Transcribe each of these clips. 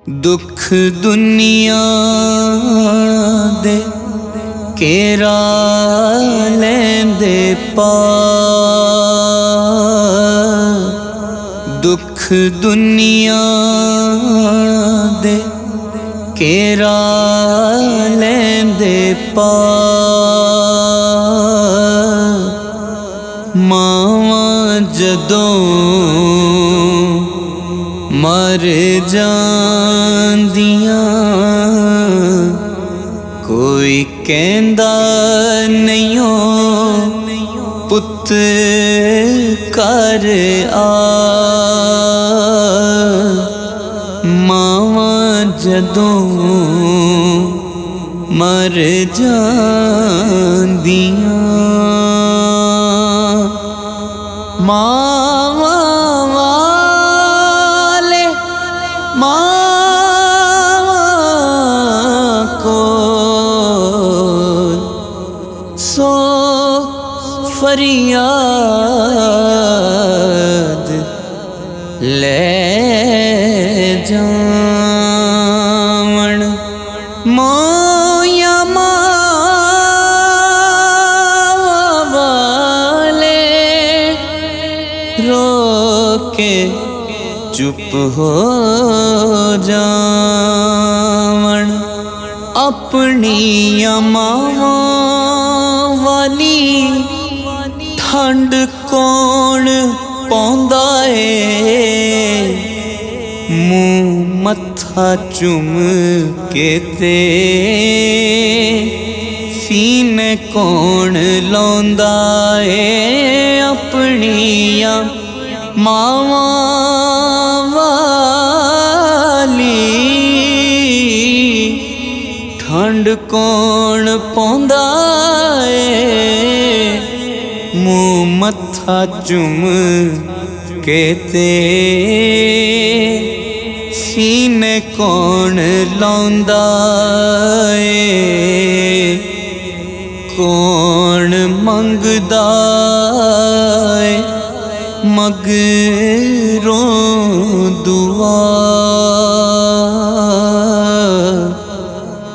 दुख दुनिया दे केरा लैंदे पार। दुख दुनिया दे केरा लैंदे पार। मावां जदों मर जांदियां कोई कहंदा नहीं हो पुत घर आ। मावां जदों मर जांदियां सो फरियाद ले जावण। मोया वाले रो के चुप हो जावण। अपनी मावां वाली ठंड कौन पौंदा है। मुँह मत्था चुम के ते सीने कौन लौंदा है। अपनी मावां वाली ठंड कौन पौंदा है। मुँह मत्था चुम के ते सीने कौन लौंदा है। कौन मंगदा है मगरों दुआ।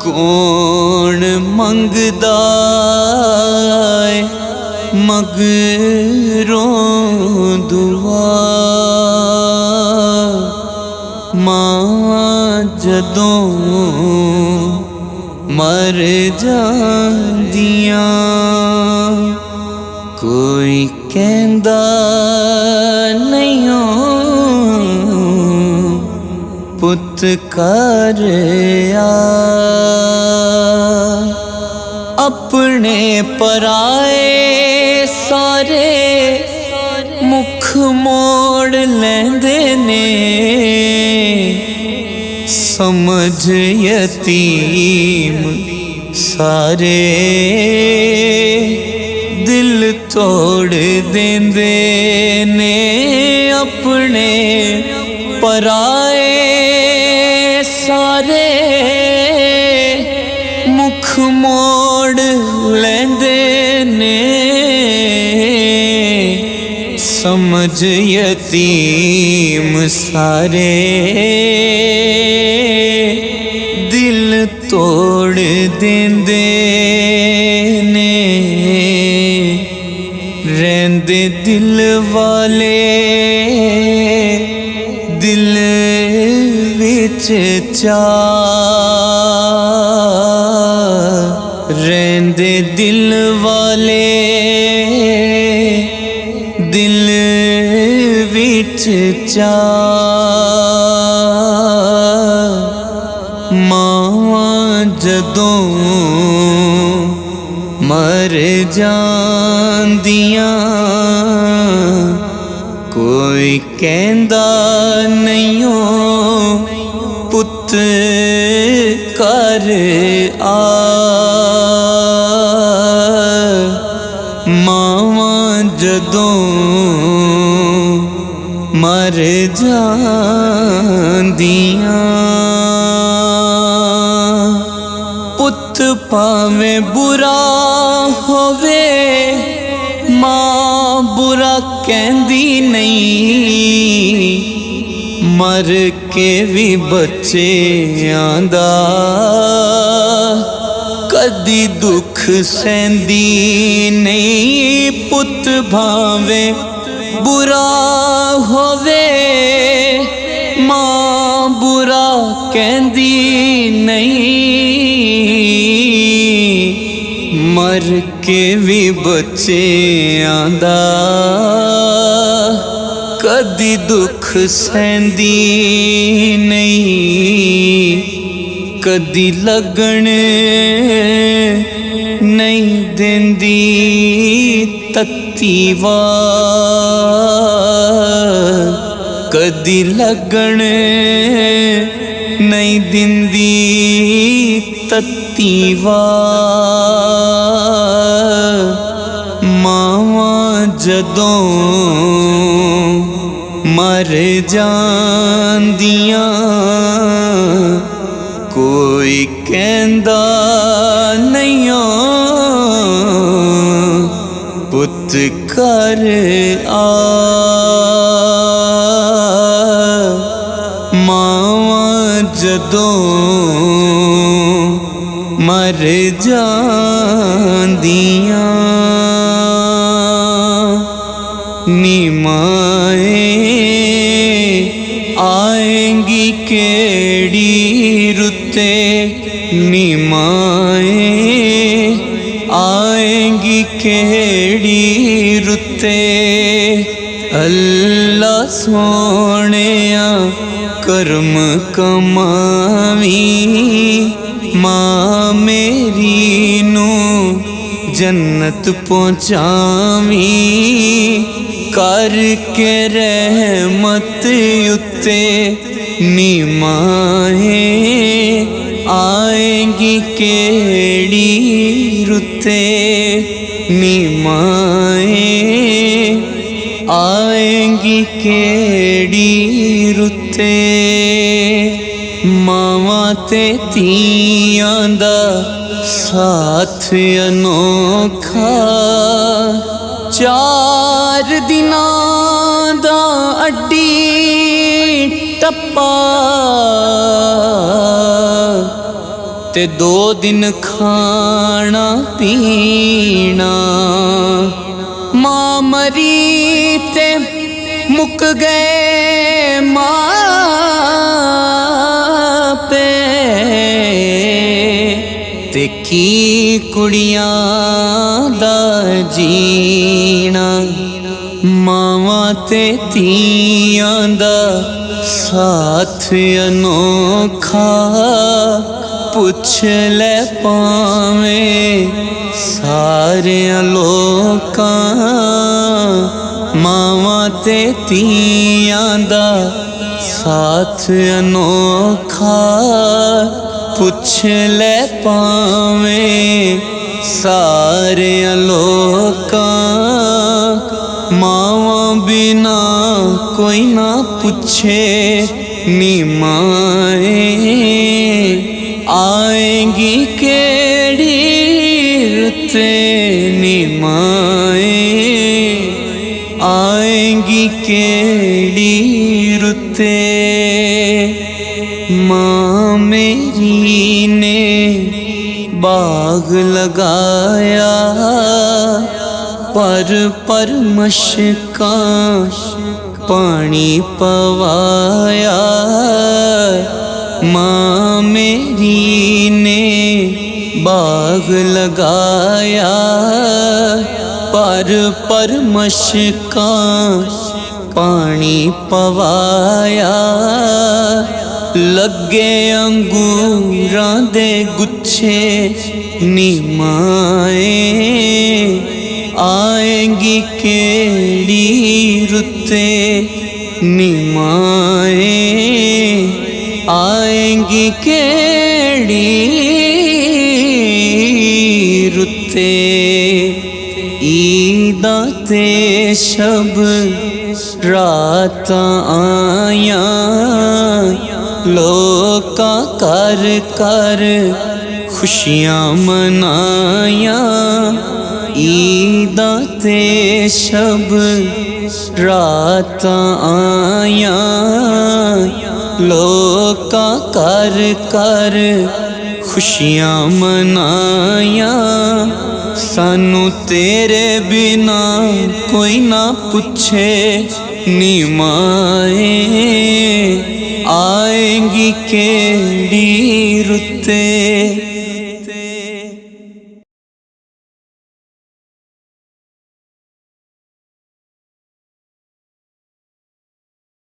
कौन मंगदा है मगरों दुआ। मां जदों मर जांदियां कोई कहंदा नहीं हो पुत घर आ। अपने पराए सारे मुख मोड़ लैंदे ने। समझ यतीम सारे दिल तोड़ देंदे ने। अपने पराए सारे मुख मोड़ लैंदे ने। समझ यतीम सारे दिल तोड़ देंदे ने। रहंदे दिल वाले दिल विच चाह। रहंदे दिल वाले दिल विच चाह। मावां जदों मर जांदियां कोई कहंदा नहीं हो पुत घर आ। मावां जदों मर जांदियां पुत भावें बुरा होवे मां बुरा कहंदी नहीं। मर के भी बच्चे आंदा कदी दुख सहंदी नहीं पुत भावे बुरा होवे मां बुरा कहंदी नहीं मर के भी बच्चे आंदा कदी दुख सहंदी नहीं कदी लगन नहीं देंदी तत्ती वार कदी लगन नहीं दिंदी तत्ती वार मावां जदों मर जांदियां कोई कहंदा नहीं पुत कर आ मावां जदों मर जांदियां नी माए आएंगी केड़ी रुते नी माए आएंगी केड़ी रुते अल्लाह सोनिया कर्म कमावी मां मेरी नू जन्नत पहुँचावी करके रहमत उते नी माए आएंगी केड़ी रुते नी माए आएंगी केड़ी रुते मावां ते तियां दा साथ अनोखा 4 दिनां दा अड्डी टप्पा ते 2 दिन खाना पीना मां मरी ते मुक गए मां पे ते की कुड़ियां दा जीना मावां ते तियां दा साथ अनोखा पुछ ले पावें सारे लोकां मावां ते तियां दा साथ अनोखा पुछ ले पावें सारे लोकां मावां बिना कोई ना पूछे नी माए आएंगी केड़ी रुते नी माए आएंगी केड़ी रुते मां मेरी ने बाग लगाया पर मशकां पानी पवाया मां मेरी ने बाग लगाया पर मशकां पानी पवाया लगे अंगूरां दे गुच्छे नी माए आएंगी केड़ी रुते नी माए आएंगी केड़ी रुते ईदा ते शब रात आया लोका कर खुशियां मनाया ईदा ते शब रात आया लोका कर कर खुशियां मनाया सानू तेरे बिना कोई ना पूछे नी माए आएगी केड़ी रुते।